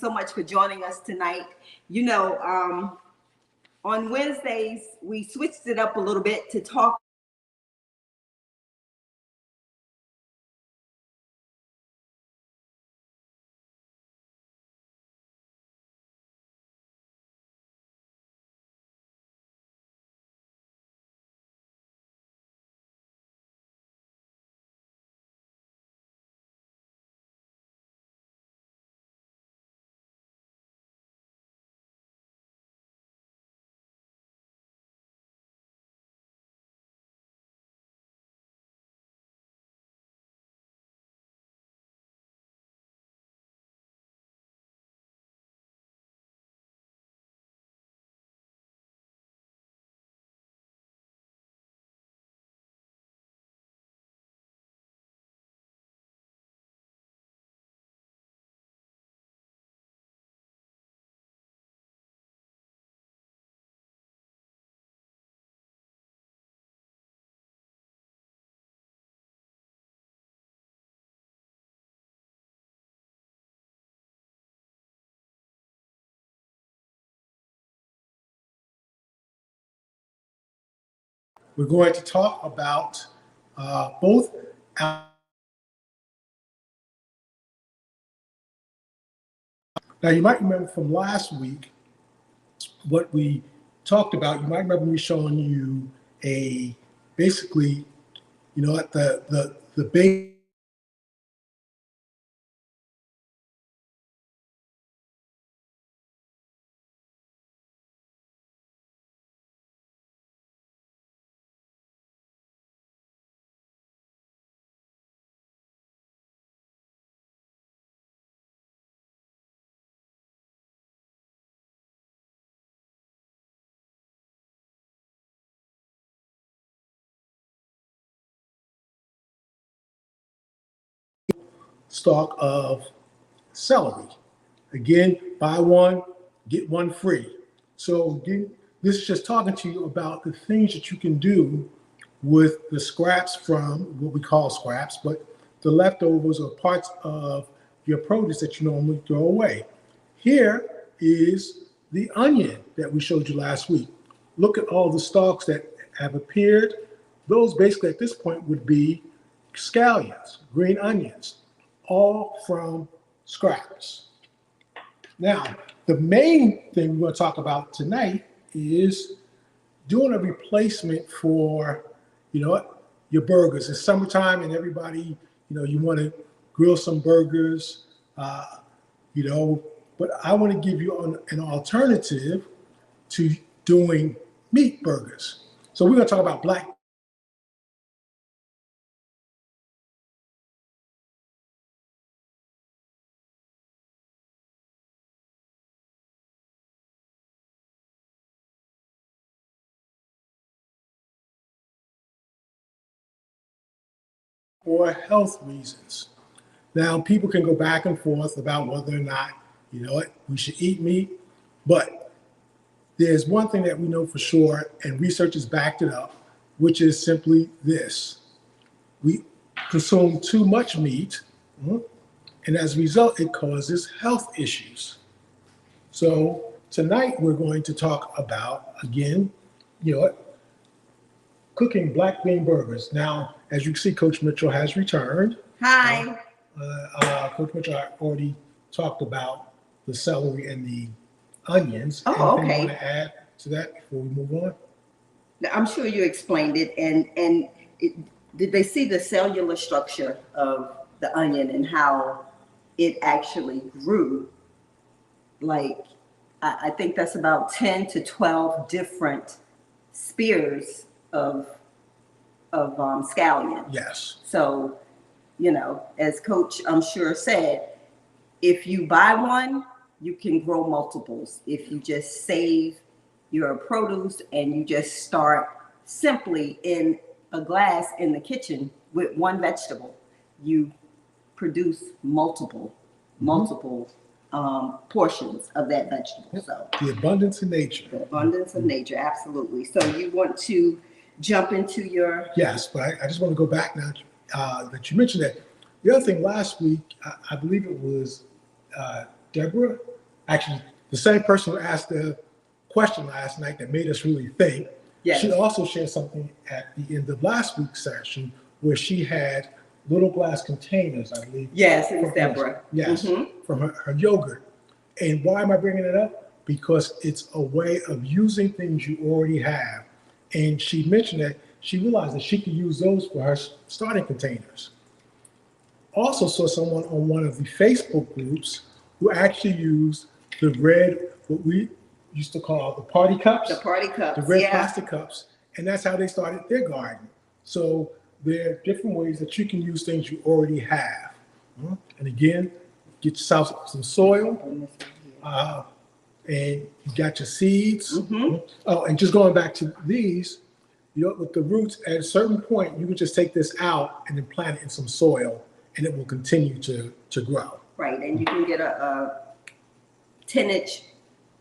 so much for joining us tonight. You know, on Wednesdays, we switched it up a little bit to talk We're going to talk about both. Now, you might remember from last week what we talked about. You might remember me showing you a basically, the base. Stalk of celery. Again, buy one, get one free. So again, this is just talking to you about the things that you can do with the scraps from what we call scraps, but the leftovers or parts of your produce that you normally throw away. Here is the onion that we showed you last week. Look at all the stalks that have appeared. Those basically at this point would be scallions, green onions, all from scraps. Now, the main thing we're going to talk about tonight is doing a replacement for, your burgers. It's summertime and everybody, you want to grill some burgers, but I want to give you an alternative to doing meat burgers. So we're going to talk about black for health reasons. Now, people can go back and forth about whether or not, we should eat meat, but there's one thing that we know for sure, and research has backed it up, which is simply this. We consume too much meat, and as a result, it causes health issues. So tonight we're going to talk about, again, cooking black bean burgers. Now, as you can see, Coach Mitchell has returned. Hi. Coach Mitchell already talked about the celery and the onions. Oh, Anything okay. you want to add to that before we move on? I'm sure you explained it, and did they see the cellular structure of the onion and how it actually grew? Like, I think that's about 10 to 12 different spears of scallion. Yes. So, as Coach I'm sure said, if you buy one, you can grow multiples. If you just save your produce and you just start simply in a glass in the kitchen with one vegetable, you produce multiple portions of that vegetable. So the abundance of nature. The abundance of nature, absolutely. So you want to jump into your... Yes, but I just want to go back now that you mentioned that. The other thing last week, I believe it was Deborah actually, the same person who asked the question last night that made us really think, Yes. she also shared something at the end of last week's session where she had little glass containers, I believe. Yes, it was from- Deborah. Yes, Mhm. from her yogurt. And why am I bringing it up? Because it's a way of using things you already have. And she mentioned that she realized that she could use those for her starting containers. Also saw someone on one of the Facebook groups who actually used the red, what we used to call the party cups. The party cups, The red yeah. plastic cups. And that's how they started their garden. So there are different ways that you can use things you already have. And again, get yourself some soil, and you got your seeds. Oh, and just going back to these, with the roots, at a certain point, you can just take this out and then plant it in some soil, and it will continue to grow. Right, and you can get a 10-inch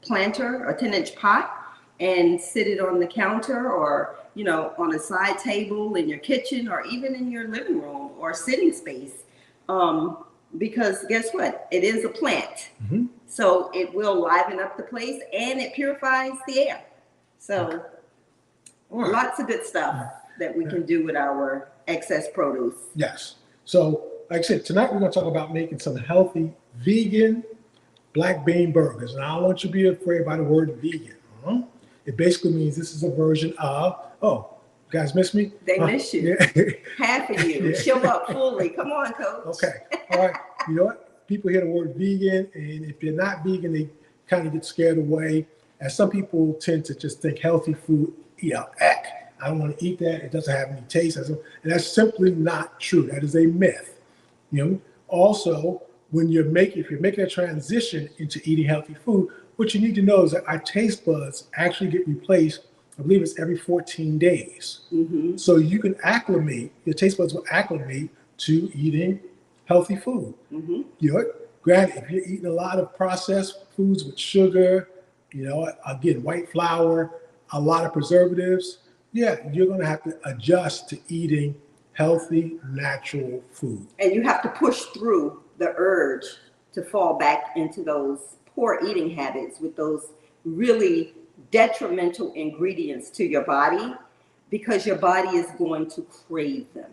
planter, a 10-inch pot, and sit it on the counter or, on a side table in your kitchen or even in your living room or sitting space. Because guess what? It is a plant. So it will liven up the place and it purifies the air. So lots of good stuff that we can do with our excess produce. Yes. So, like I said, tonight we're going to talk about making some healthy vegan black bean burgers. And I don't want you to be afraid by the word vegan. It basically means this is a version of, you guys miss me? They miss you. Yeah. Half of you. Yeah. Show up fully. Come on, coach. Okay. All right. You know what? People hear the word vegan, and if they're not vegan, they kind of get scared away. As some people tend to just think healthy food, I don't want to eat that. It doesn't have any taste. And that's simply not true. That is a myth. Also, if you're making a transition into eating healthy food, what you need to know is that our taste buds actually get replaced, I believe it's every 14 days. So you can your taste buds will acclimate to eating healthy food. Granted, if you're eating a lot of processed foods with sugar, again, white flour, a lot of preservatives, you're going to have to adjust to eating healthy, natural food. And you have to push through the urge to fall back into those poor eating habits with those really detrimental ingredients to your body, because your body is going to crave them.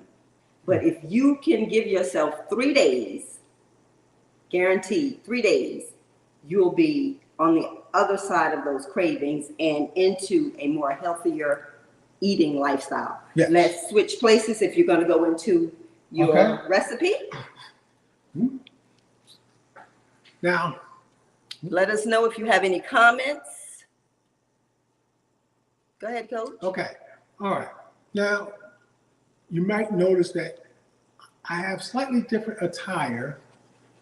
But if you can give yourself 3 days, guaranteed 3 days, you'll be on the other side of those cravings and into a more healthier eating lifestyle. Yes. Let's switch places if you're going to go into your recipe. Now, let us know if you have any comments. Go ahead, Coach. Okay. All right. Now, you might notice that I have slightly different attire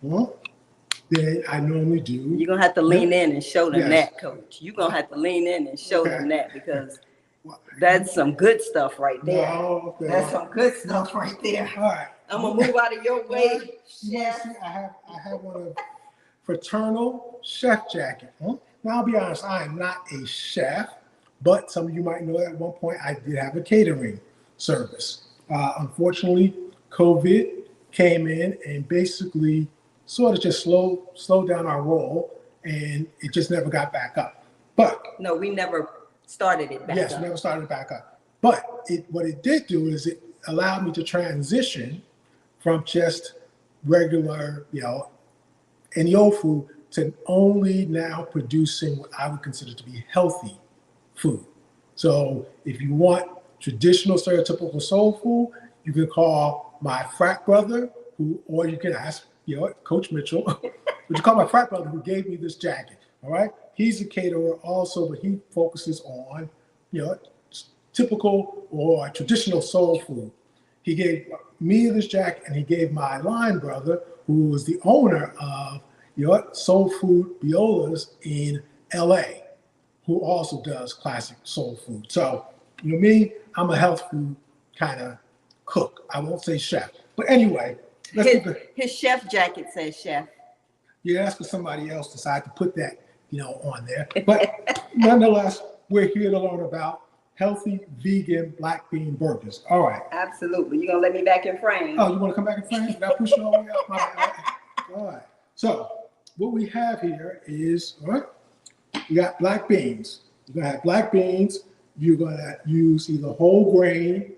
than I normally do. You're going to have to lean in and show them Yes. that, Coach. You're going to have to lean in and show them that, because Well, that's some good stuff right there. No, That's some good stuff right there. All right. I'm going to move out of your way, You chef. see, I have one of fraternal chef jacket. Now, I'll be honest, I am not a chef, but some of you might know at one point I did have a catering service. Unfortunately, COVID came in and basically sort of just slowed down our roll, and it just never got back up. But No, we never started it back yes, up. we never started it back up. But what it did do is it allowed me to transition from just regular, any old food to only now producing what I would consider to be healthy food. So if you want traditional, stereotypical soul food, you can call my frat brother, or you can ask, Coach Mitchell, but you call my frat brother who gave me this jacket. All right, he's a caterer also, but he focuses on, typical or traditional soul food. He gave me this jacket, and he gave my line brother, who was the owner of Soul Food Biola's in LA, who also does classic soul food. So, me, I'm a health food kind of cook. I won't say chef. But anyway, His chef jacket says chef. that's for somebody else decide to put that, on there. But nonetheless, we're here to learn about healthy vegan black bean burgers. All right. Absolutely. You're going to let me back in frame? Oh, you want to come back in frame? Did I push you all the way up? My bad. All right. So what we have here is, all right, you got black beans. You're gonna have black beans. You're gonna use either whole grain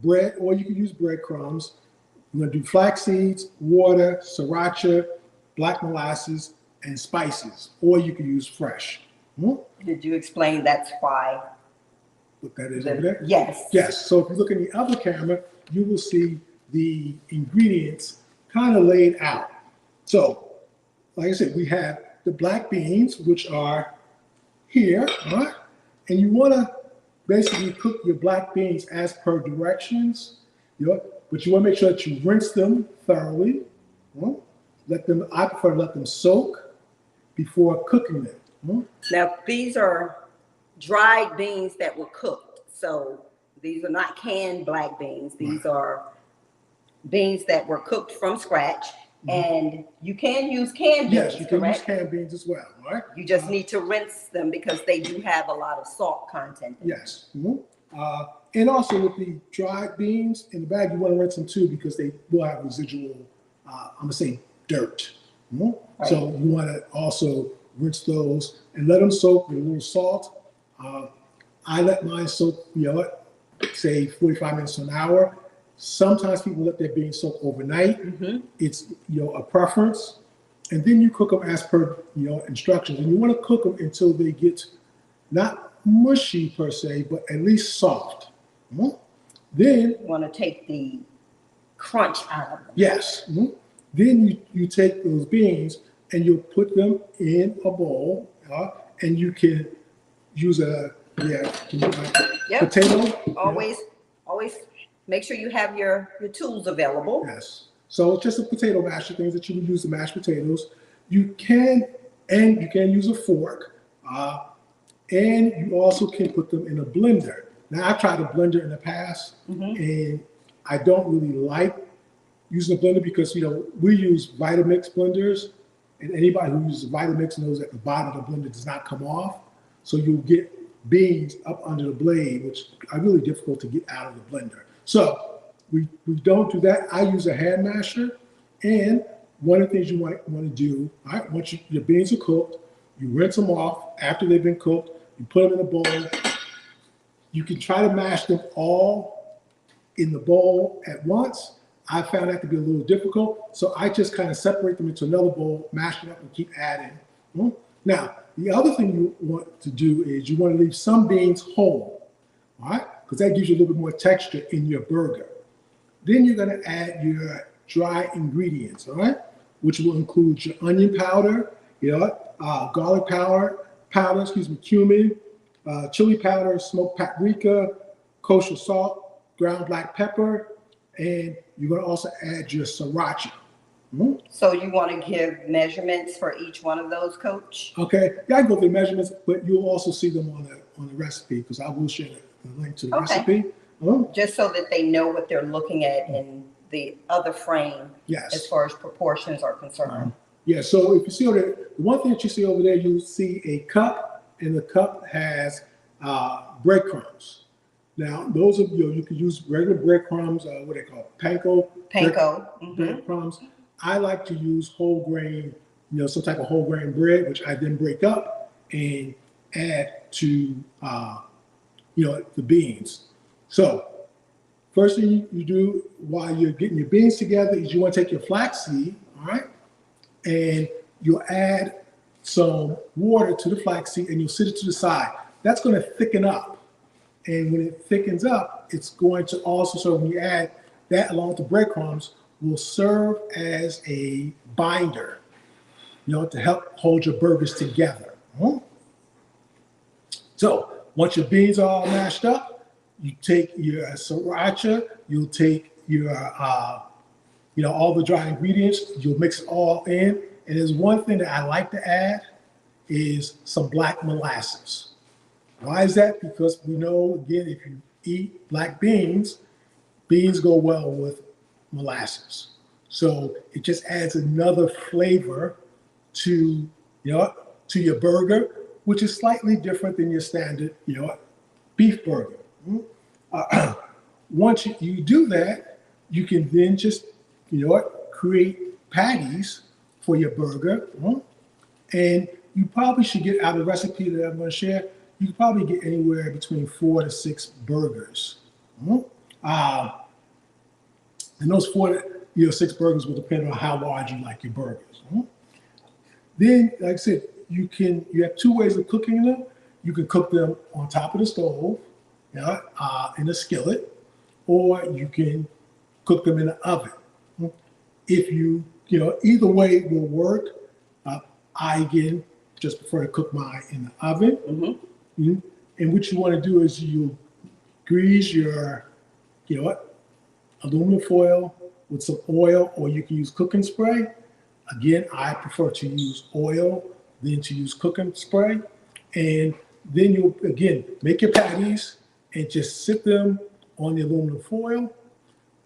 bread, or you can use breadcrumbs. You're gonna do flax seeds, water, sriracha, black molasses, and spices, or you can use fresh. Did you explain that's why? What that is over there? Yes. Yes. So if you look in the other camera, you will see the ingredients kind of laid out. So, like I said, we have the black beans, which are here, all right? And you want to basically cook your black beans as per directions, but you want to make sure that you rinse them thoroughly. I prefer to let them soak before cooking them. Now, these are dried beans that were cooked. So these are not canned black beans. These are beans that were cooked from scratch. And you can use canned beans, Yes, you can correct? use canned beans as well, all right? You just need to rinse them because they do have a lot of salt content. Yes. And also with the dried beans in the bag, you want to rinse them too because they will have residual, I'm going to say dirt. Right. So you want to also rinse those and let them soak with a little salt. I let mine soak, say 45 minutes to an hour. Sometimes people let their beans soak overnight. It's a preference, and then you cook them as per instructions. And you want to cook them until they get not mushy per se, but at least soft. Then You want to take the crunch out of them. yes, then you take those beans and you put them in a bowl, and you can use potato. Always make sure you have your tools available. Yes. So just a potato masher, things that you would use to mash potatoes. You can use a fork, and you also can put them in a blender. Now I've tried a blender in the past, and I don't really like using a blender because we use Vitamix blenders, and anybody who uses Vitamix knows that the bottom of the blender does not come off, so you'll get beans up under the blade, which are really difficult to get out of the blender. So we don't do that. I use a hand masher, and one of the things you want to do, all right, once your beans are cooked, you rinse them off after they've been cooked, you put them in a bowl. You can try to mash them all in the bowl at once. I found that to be a little difficult, so I just kind of separate them into another bowl, mash them up, and keep adding. Now, the other thing you want to do is you want to leave some beans whole, all right? Because that gives you a little bit more texture in your burger. Then you're going to add your dry ingredients, all right? Which will include your onion powder, garlic powder, cumin, chili powder, smoked paprika, kosher salt, ground black pepper, and you're going to also add your sriracha. So you want to give measurements for each one of those, Coach? Okay, I go through the measurements, but you'll also see them on the recipe because I will share the link to the recipe. Just so that they know what they're looking at in the other frame. Yes. As far as proportions are concerned. Yeah. So if you see over there, the one thing that you see over there, you'll see a cup, and the cup has breadcrumbs. Now, those are you can use regular breadcrumbs. What they call panko. Breadcrumbs. I like to use whole grain, some type of whole grain bread, which I then break up and add to, the beans. So first thing you do while you're getting your beans together is you want to take your flaxseed, all right, and you'll add some water to the flaxseed and you'll sit it to the side. That's going to thicken up. And when it thickens up, it's going to also, so when you add that along with the breadcrumbs, will serve as a binder, to help hold your burgers together. So once your beans are all mashed up, you take your sriracha, you'll take your, all the dry ingredients, you'll mix it all in. And there's one thing that I like to add is some black molasses. Why is that? Because we know, again, if you eat black beans, beans go well with molasses. So it just adds another flavor to your burger, which is slightly different than your standard beef burger. Once you do that, you can then just create patties for your burger. And you probably should get, out of the recipe that I'm going to share, you can probably get anywhere between 4 to 6 burgers. And those 4 to 6 burgers will depend on how large you like your burgers. Then, like I said, you have 2 ways of cooking them. You can cook them on top of the stove, in a skillet, or you can cook them in the oven. If either way will work. I, again, just prefer to cook mine in the oven. And what you want to do is you grease your, aluminum foil with some oil, or you can use cooking spray. Again, I prefer to use oil than to use cooking spray. And then you, again, make your patties and just sit them on the aluminum foil,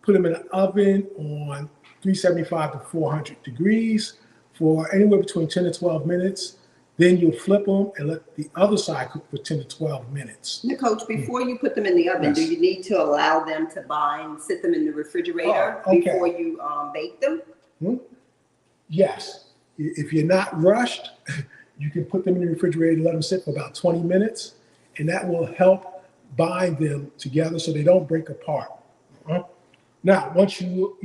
put them in the oven on 375 to 400 degrees for anywhere between 10 to 12 minutes. Then you'll flip them and let the other side cook for 10 to 12 minutes. Now, Coach, before you put them in the oven, do you need to allow them to bind, sit them in the refrigerator before you bake them? Yes. If you're not rushed, you can put them in the refrigerator, let them sit for about 20 minutes, and that will help bind them together so they don't break apart. Now, once you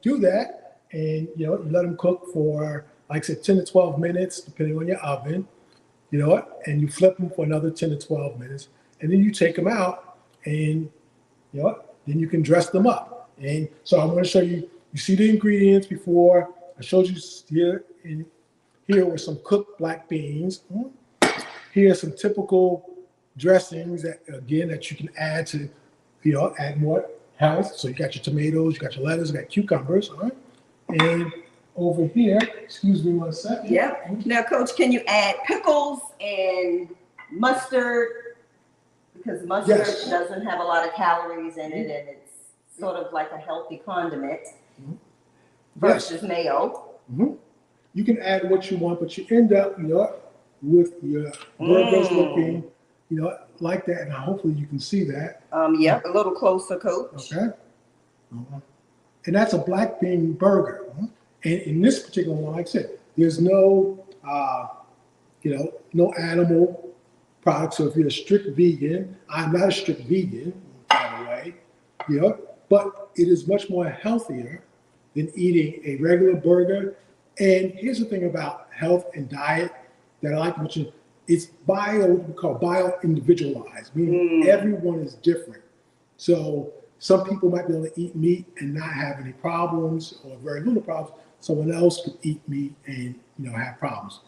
do that, and you let them cook for, like I said, 10 to 12 minutes, depending on your oven, and you flip them for another 10 to 12 minutes, and then you take them out, and then you can dress them up. And so I'm going to show you. You see the ingredients before. I showed you here were some cooked black beans. Here are some typical dressings that you can add to, add more health. So you got your tomatoes, you got your lettuce, you got cucumbers, and over here, excuse me one second. Yep. Now, Coach, can you add pickles and mustard? Because mustard doesn't have a lot of calories in it, and it's sort of like a healthy condiment versus mayo. You can add what you want, but you end up, with your burgers looking, like that. And hopefully you can see that. Yep, a little closer, Coach. Okay. And that's a black bean burger. And in this particular one, like I said, there's no, no animal products. So if you're a strict vegan, I'm not a strict vegan, by the way, but it is much more healthier than eating a regular burger. And here's the thing about health and diet that I like to mention. It's what we call bio-individualized, meaning everyone is different. So some people might be able to eat meat and not have any problems or very little problems. Someone else could eat meat and have problems.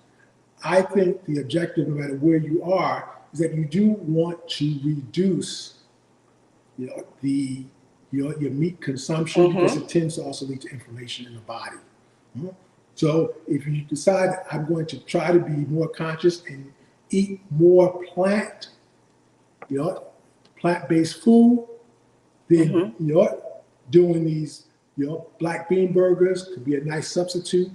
I think the objective, no matter where you are, is that you do want to reduce your meat consumption because it tends to also lead to inflammation in the body. So if you decide I'm going to try to be more conscious and eat more plant-based food, then doing these black bean burgers could be a nice substitute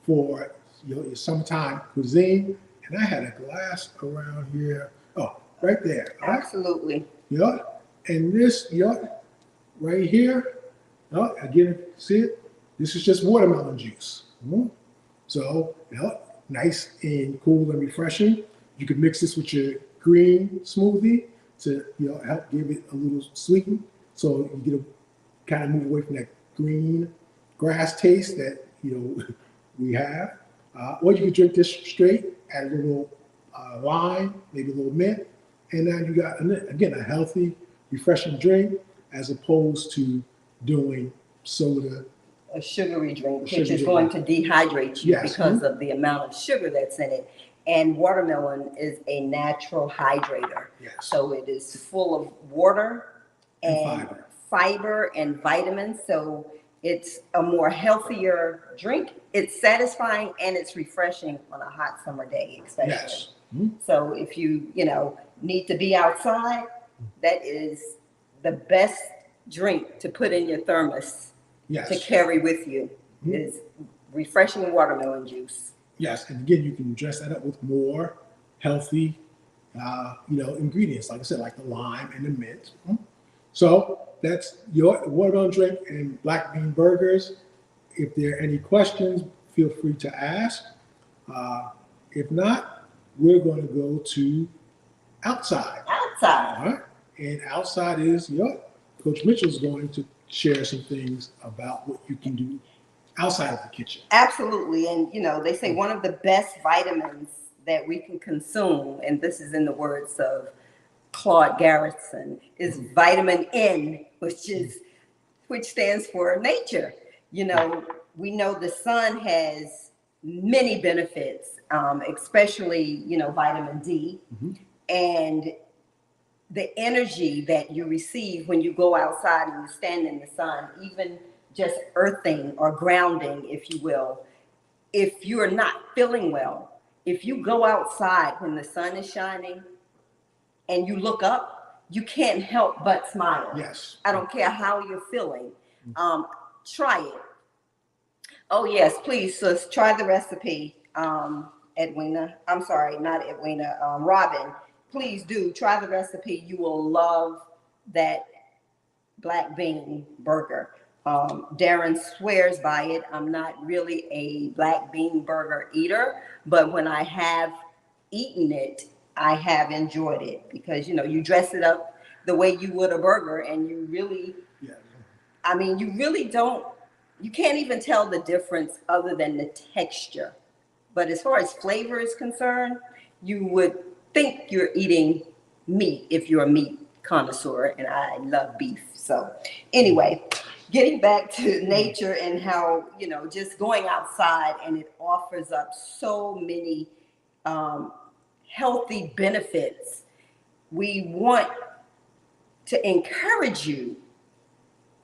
for your summertime cuisine. And I had a glass around here. Oh, right there. Absolutely. And this right here, again, see it? This is just watermelon juice. So, nice and cool and refreshing. You can mix this with your green smoothie to help give it a little sweeten. So you get a kind of move away from that green grass taste that we have. Or you can drink this straight, add a little lime, maybe a little mint, and now you got again a healthy, refreshing drink as opposed to doing soda. A sugary drink, which is going to dehydrate you because of the amount of sugar that's in it. And watermelon is a natural hydrator. So it is full of water and fiber and vitamins. So it's a more healthier drink. It's satisfying and it's refreshing on a hot summer day, especially. So if you, need to be outside, that is the best drink to put in your thermos to carry with you is refreshing watermelon juice. Yes, and again, you can dress that up with more healthy, ingredients, like I said, like the lime and the mint. So that's your watermelon drink and black bean burgers. If there are any questions, feel free to ask. If not, we're going to go to outside. Outside. All right? And outside is Coach Mitchell's going to share some things about what you can do outside of the kitchen. Absolutely. And, they say one of the best vitamins that we can consume, and this is in the words of Claude Garrison, is vitamin N, which stands for nature. We know the sun has many benefits, especially, vitamin D. And the energy that you receive when you go outside and you stand in the sun, even just earthing or grounding, if you will, if you're not feeling well, if you go outside when the sun is shining and you look up, you can't help but smile. Yes. I don't care how you're feeling. Try it. Oh, yes, please, sis, try the recipe, Edwina. I'm sorry, not Edwina, Robin. Please do try the recipe. You will love that black bean burger. Darren swears by it. I'm not really a black bean burger eater, but when I have eaten it, I have enjoyed it because, you dress it up the way you would a burger and you really, you can't even tell the difference other than the texture. But as far as flavor is concerned, you would think you're eating meat if you're a meat connoisseur, and I love beef. So anyway, getting back to nature and how, just going outside, and it offers up so many healthy benefits. We want to encourage you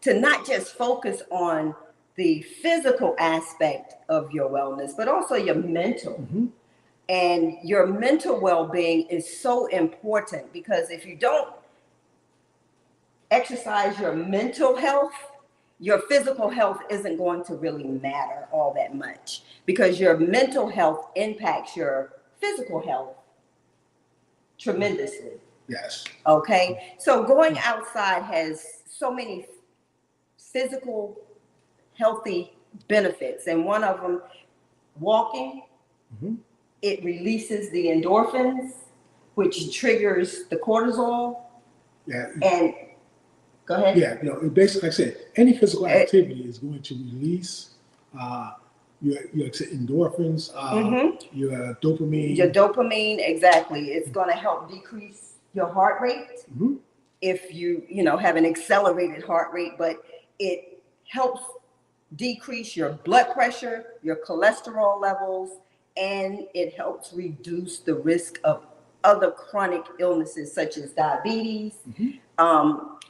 to not just focus on the physical aspect of your wellness, but also your mental. And your mental well-being is so important because if you don't exercise your mental health, your physical health isn't going to really matter all that much because your mental health impacts your physical health tremendously. Yes. Okay. So going outside has so many physical healthy benefits, and one of them, walking. It releases the endorphins, which triggers the cortisol. Yeah. And go ahead. Yeah, it basically, like I said, any physical activity is going to release your endorphins, your dopamine. Your dopamine, exactly. It's going to help decrease your heart rate if you have an accelerated heart rate, but it helps decrease your blood pressure, your cholesterol levels, and it helps reduce the risk of other chronic illnesses such as diabetes,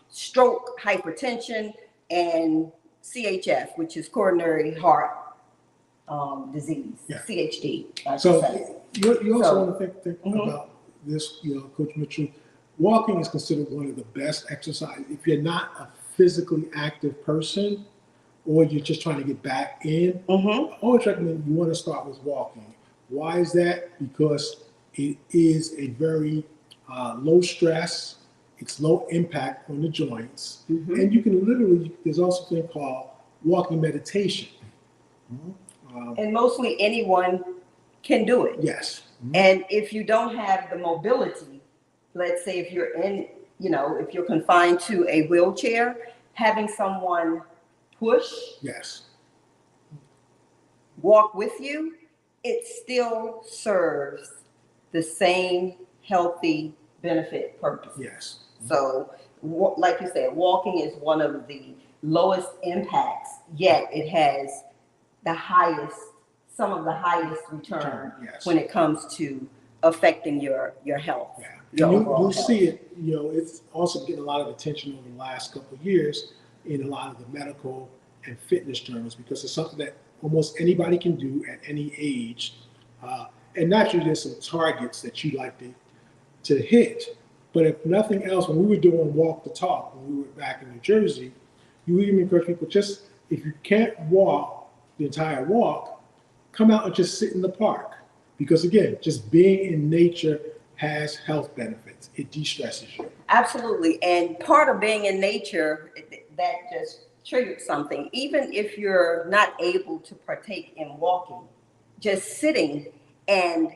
stroke, hypertension, and CHF, which is coronary heart disease, CHD. So you also want to think about this, Coach Mitchell. Walking is considered one of the best exercise. If you're not a physically active person, or you're just trying to get back in, I always recommend you want to start with walking. Why is that? Because it is a very low stress, it's low impact on the joints, and you can literally, there's also a thing called walking meditation. And mostly anyone can do it. Yes. And if you don't have the mobility, let's say if you're if you're confined to a wheelchair, having someone push, walk with you, it still serves the same healthy benefit purpose. Yes. So, like you said, walking is one of the lowest impacts, yet it has some of the highest return when it comes to affecting your health. Yeah. You'll see it, it's also getting a lot of attention over the last couple of years in a lot of the medical and fitness journals because it's something that almost anybody can do at any age. And naturally, there's some targets that you like to hit. But if nothing else, when we were doing Walk the Talk, when we were back in New Jersey, you even encourage people, just if you can't walk the entire walk, come out and just sit in the park. Because again, just being in nature has health benefits. It de-stresses you. Absolutely. And part of being in nature, that just triggered something. Even if you're not able to partake in walking, just sitting and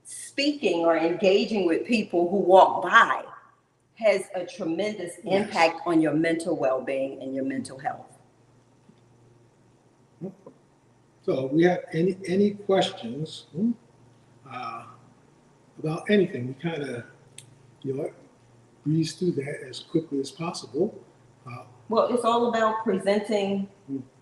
speaking or engaging with people who walk by has a tremendous impact on your mental well-being and your mental health. So we have any questions about anything? We kind of, breeze through that as quickly as possible. Well, it's all about presenting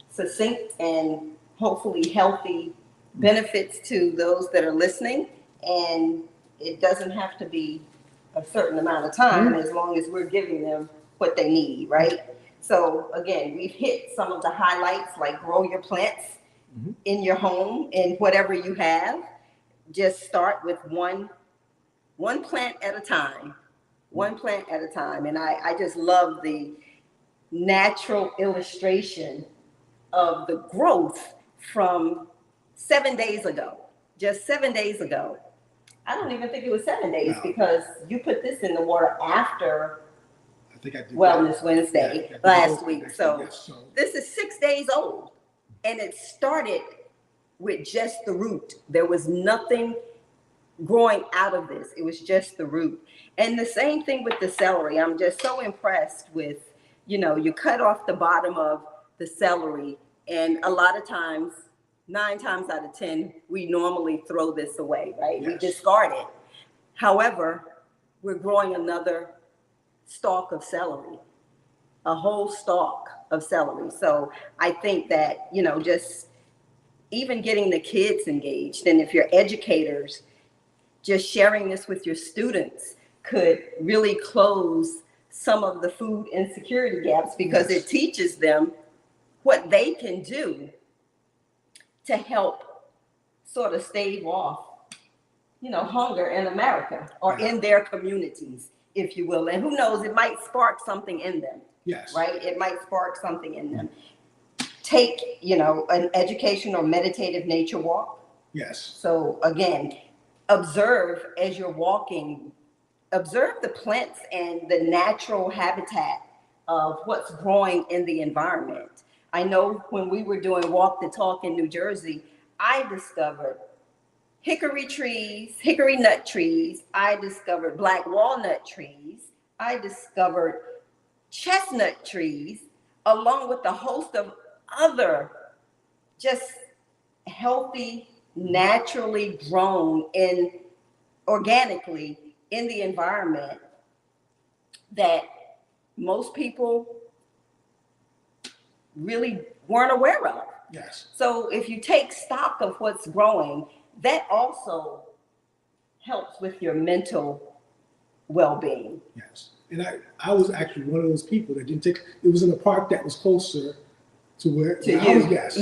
succinct and hopefully healthy benefits to those that are listening. And it doesn't have to be a certain amount of time as long as we're giving them what they need, right? So again, we've hit some of the highlights like grow your plants in your home and whatever you have. Just start with one plant at a time, one plant at a time. And I just love the natural illustration of the growth from 7 days ago, just 7 days ago. I don't even think it was 7 days because you put this in the water after I think I did Wellness Wednesday last week. So yes, this is 6 days old and it started with just the root. There was nothing growing out of this. It was just the root. And the same thing with the celery. I'm just so impressed with, you cut off the bottom of the celery and a lot of times, 9 times out of 10, we normally throw this away, right? We discard it. However, we're growing another stalk of celery, a whole stalk of celery. So I think that, just even getting the kids engaged, and if you're educators, just sharing this with your students could really close some of the food insecurity gaps because it teaches them what they can do to help sort of stave off, hunger in America or in their communities, if you will. And who knows, it might spark something in them. Yes. Right? It might spark something in them. Take, an educational meditative nature walk. Yes. So again, observe as you're walking, observe the plants and the natural habitat of what's growing in the environment. I know when we were doing Walk the Talk in New Jersey, I discovered hickory trees, hickory nut trees. I discovered black walnut trees. I discovered chestnut trees, along with a host of other just healthy, naturally grown in organically in the environment that most people really weren't aware of. Yes. So if you take stock of what's growing, that also helps with your mental well-being. Yes. And I was actually one of those people that didn't take, it was in a park that was closer to where I was,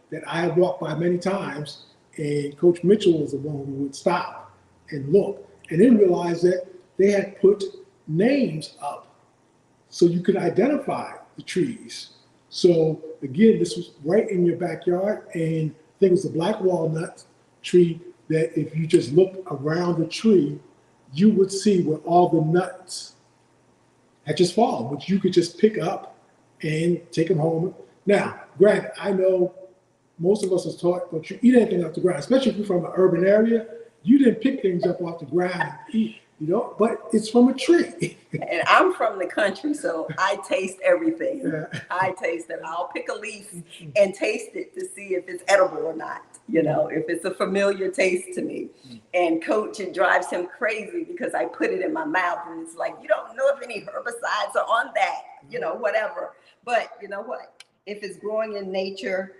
that I had walked by many times, and Coach Mitchell was the one who would stop and look, and then realize that they had put names up so you could identify the trees. So again, this was right in your backyard, and I think it was a black walnut tree that if you just looked around the tree, you would see where all the nuts had just fallen, which you could just pick up and take them home. Now, granted, I know most of us are taught, don't you eat anything off the ground, especially if you're from an urban area. You didn't pick things up off the ground and eat, but it's from a tree. And I'm from the country, so I taste everything. I taste it. I'll pick a leaf and taste it to see if it's edible or not, if it's a familiar taste to me. And Coach, it drives him crazy because I put it in my mouth and it's like, you don't know if any herbicides are on that, whatever. But you know what? If it's growing in nature,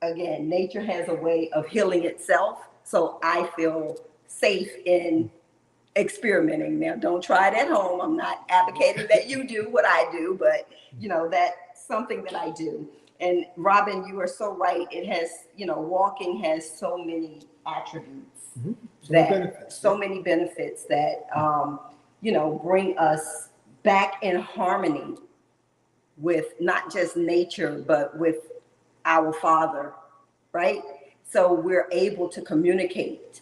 again, nature has a way of healing itself. So I feel safe in experimenting. Now, don't try it at home. I'm not advocating that you do what I do, but that's something that I do. And Robin, you are so right. It has, walking has so many attributes, so many benefits that, bring us back in harmony with not just nature, but with our Father, right? So we're able to communicate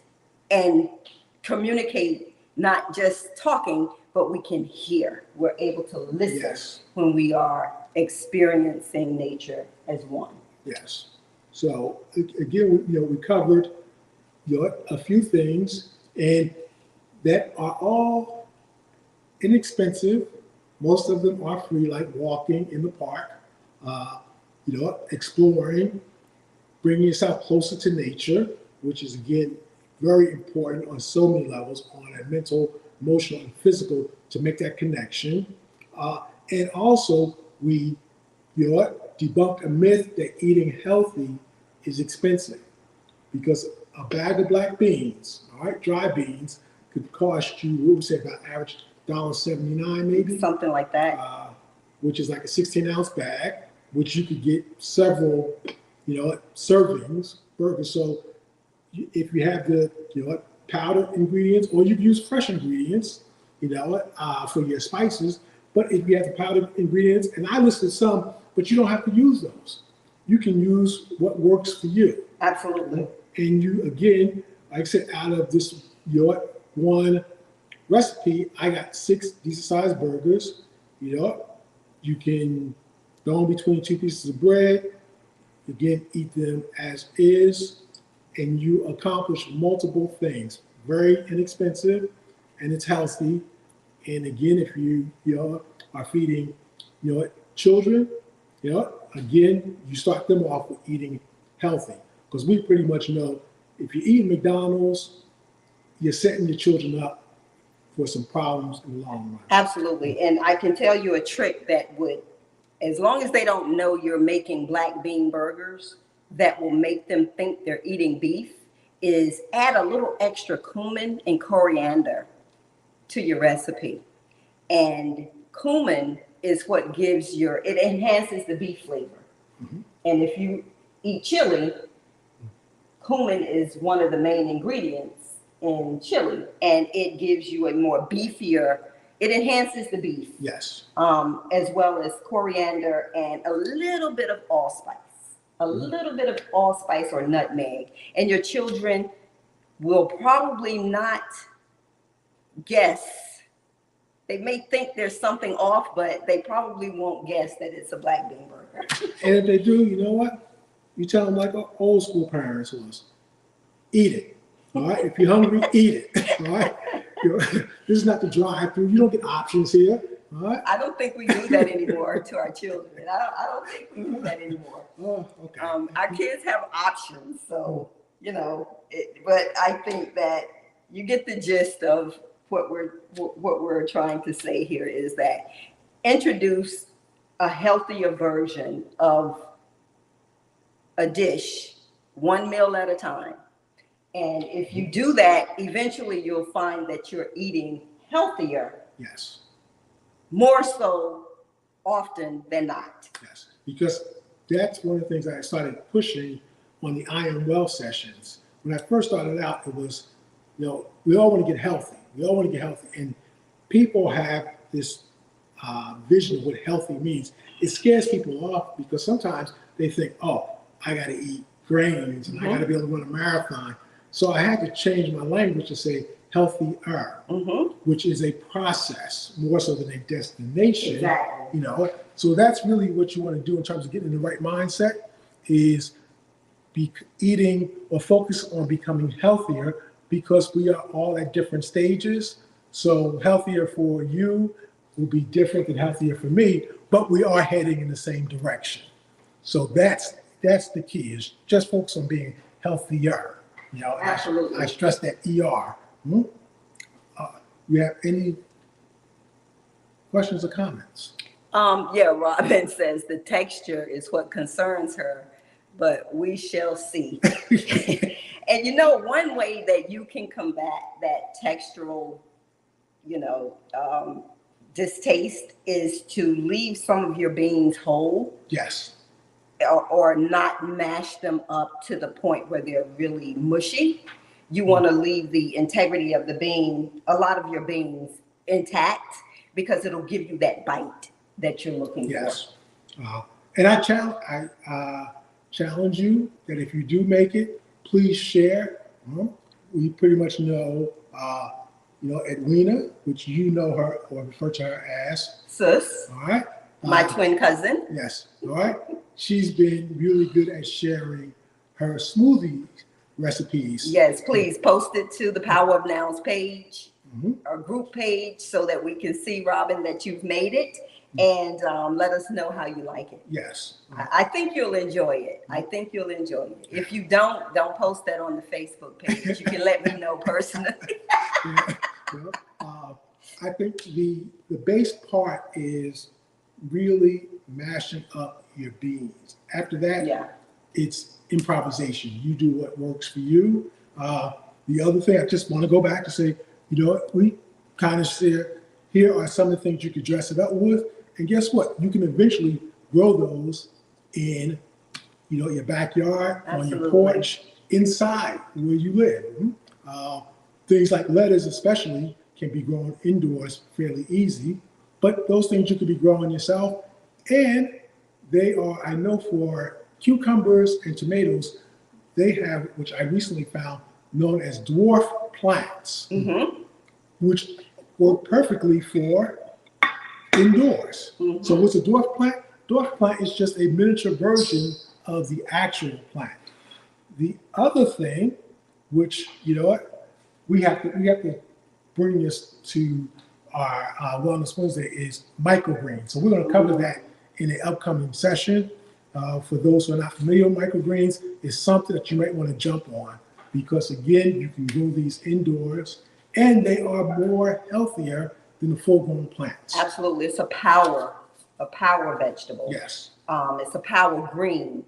not just talking, but we can hear. We're able to listen when we are experiencing nature as one. Yes. So again, we covered a few things, and that are all inexpensive. Most of them are free, like walking in the park, exploring, bringing yourself closer to nature, which is again very important on so many levels, on a mental, emotional, and physical, to make that connection. And also, we debunked a myth that eating healthy is expensive, because a bag of black beans, all right, dry beans, could cost you, what would say, about average $1.79 maybe, Something like that. which is like a 16-ounce bag, which you could get several, servings, burgers. So if you have the, powdered ingredients, or you can use fresh ingredients, for your spices. But if you have the powdered ingredients, and I listed some, but you don't have to use those. You can use what works for you. Absolutely. And you, again, like I said, out of this one recipe, I got 6 decent-sized burgers. You can throw them between 2 pieces of bread. Again, eat them as is, and you accomplish multiple things. Very inexpensive, and it's healthy. And again, if you are feeding children, again, you start them off with eating healthy, because we pretty much know if you eat McDonald's, you're setting your children up for some problems in the long run. Absolutely. And I can tell you a trick that would, as long as they don't know you're making black bean burgers, that will make them think they're eating beef, is add a little extra cumin and coriander to your recipe. And cumin is what gives it enhances the beef flavor. Mm-hmm. And if you eat chili, cumin is one of the main ingredients in chili, and it gives you a more beefier, it enhances the beef. Yes. As well as coriander and a little bit of allspice. A little bit of allspice or nutmeg. And your children will probably not guess. They may think there's something off, but they probably won't guess that it's a black bean burger. And if they do, you know what? You tell them like old school parents was, eat it. All right? If you're hungry, eat it. All right? This is not the drive-through. You don't get options here. All right? I don't think we do that anymore to our children. I don't think we do that anymore. Oh, okay. Our kids have options, so, but I think that you get the gist of what we're trying to say here, is that introduce a healthier version of a dish, one meal at a time. And if you do that, eventually you'll find that you're eating healthier. Yes. More so often than not. Yes, because that's one of the things I started pushing on the I Am Well sessions. When I first started out, it was, we all want to get healthy. We all want to get healthy. And people have this vision of what healthy means. It scares people off, because sometimes they think, oh, I got to eat grains and I got to be able to run a marathon. So I had to change my language to say healthier, which is a process more so than a destination. Exactly. So that's really what you want to do in terms of getting in the right mindset, is be eating or focus on becoming healthier, because we are all at different stages. So healthier for you will be different than healthier for me, but we are heading in the same direction. So that's the key, is just focus on being healthier. Absolutely. I stress that ER. You have any questions or comments? Robin says the texture is what concerns her, but we shall see. And one way that you can combat that textural, distaste is to leave some of your beans whole. Yes. Or not mash them up to the point where they're really mushy. You want to leave the integrity of the bean, a lot of your beans, intact, because it'll give you that bite that you're looking for. Yes. And I challenge you that if you do make it, please share. We pretty much know, Edwina, which her or refer to her as Sis. All right. My twin cousin. Yes, all right. She's been really good at sharing her smoothie recipes. Yes, please post it to the Power of Nows page, Mhm. or group page, so that we can see, Robin, that you've made it, and let us know how you like it. Yes. I think you'll enjoy it. I think you'll enjoy it. If you don't post that on the Facebook page. You can let me know personally. Yeah. Well, I think the base part is really mashing up your beans. After that, Yeah. it's improvisation. You do what works for you. The other thing, I just want to go back to say, you know what, we kind of share, here are some of the things you could dress it up with. And guess what? You can eventually grow those in, your backyard, on your Absolutely. porch, inside where you live. Things like lettuce especially can be grown indoors fairly easy, but those things you could be growing yourself. And they are, I know for cucumbers and tomatoes, they have, which I recently found, known as dwarf plants, which work perfectly for indoors. So what's a dwarf plant? Dwarf plant is just a miniature version of the actual plant. The other thing, which, we have to bring this to our Wellness Wednesday, is microgreens. So we're going to cover that in an upcoming session. For those who are not familiar with microgreens, it's something that you might want to jump on, because again, you can grow these indoors and they are more healthier than the full-grown plants. Absolutely. It's a power vegetable. Yes. It's a power green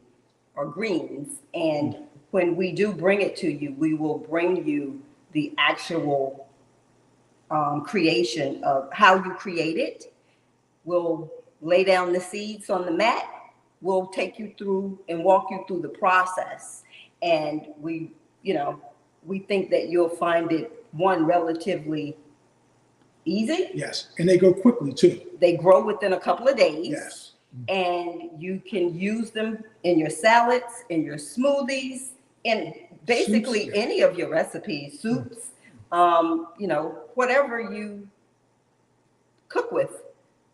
or greens. And when we do bring it to you, we will bring you the actual creation of how you create it. We'll lay down the seeds on the mat. We'll take you through and walk you through the process. And we think that you'll find it, one, relatively easy. Yes. And they go quickly too. They grow within a couple of days. Yes. And you can use them in your salads, in your smoothies, in basically Soups, yeah. any of your recipes, soups, whatever you cook with.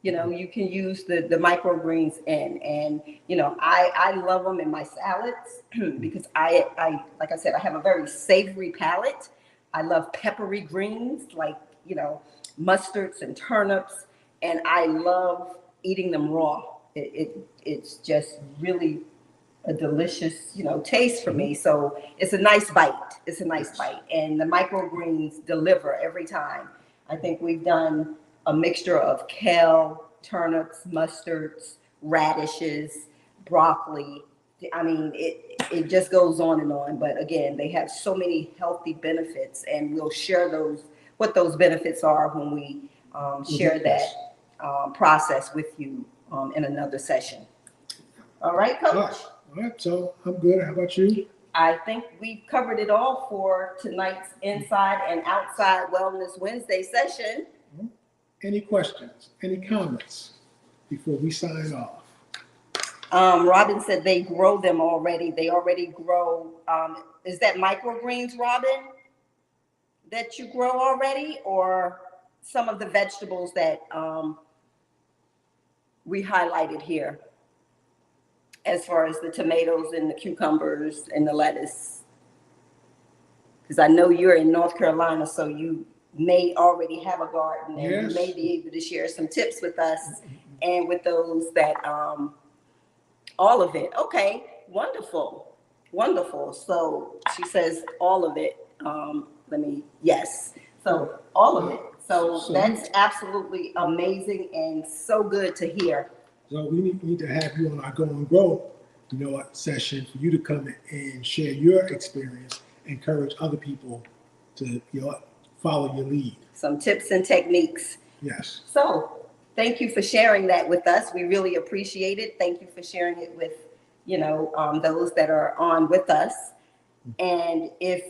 You can use the microgreens in, and I love them in my salads because I like I said, I have a very savory palate. I love peppery greens like mustards and turnips, and I love eating them raw. It's just really a delicious taste for me. So it's a nice bite. It's a nice bite, and the microgreens deliver every time. I think we've done a mixture of kale, turnips, mustards, radishes, broccoli. I mean, it just goes on and on. But again, they have so many healthy benefits, and we'll share what those benefits are when we share that process with you in another session. All right, Coach? All right. So I'm good. How about you? I think we've covered it all for tonight's Inside and Outside Wellness Wednesday session. Any questions? Any comments before we sign off? Robin said they grow them already. They already grow. Is that microgreens, Robin, that you grow already, or some of the vegetables that we highlighted here, as far as the tomatoes and the cucumbers and the lettuce? Because I know you're in North Carolina, so you may already have a garden, and Yes. you may be able to share some tips with us and with those that all of it. Okay, wonderful. So she says all of it. Yes. So all of it. So that's absolutely amazing and so good to hear. So we need to have you on our Go and Grow, session for you to come and share your experience, encourage other people to, follow your lead. Some tips and techniques. Yes. So thank you for sharing that with us. We really appreciate it. Thank you for sharing it with, those that are on with us. And if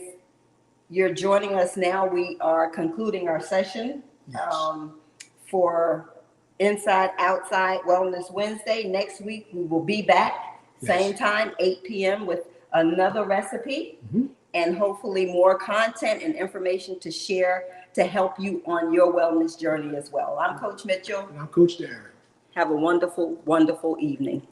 you're joining us now, we are concluding our session for Inside Outside Wellness Wednesday. Next week, we will be back, same time, 8 p.m. with another recipe. And hopefully more content and information to share to help you on your wellness journey as well. I'm Coach Mitchell. And I'm Coach Darren. Have a wonderful, wonderful evening.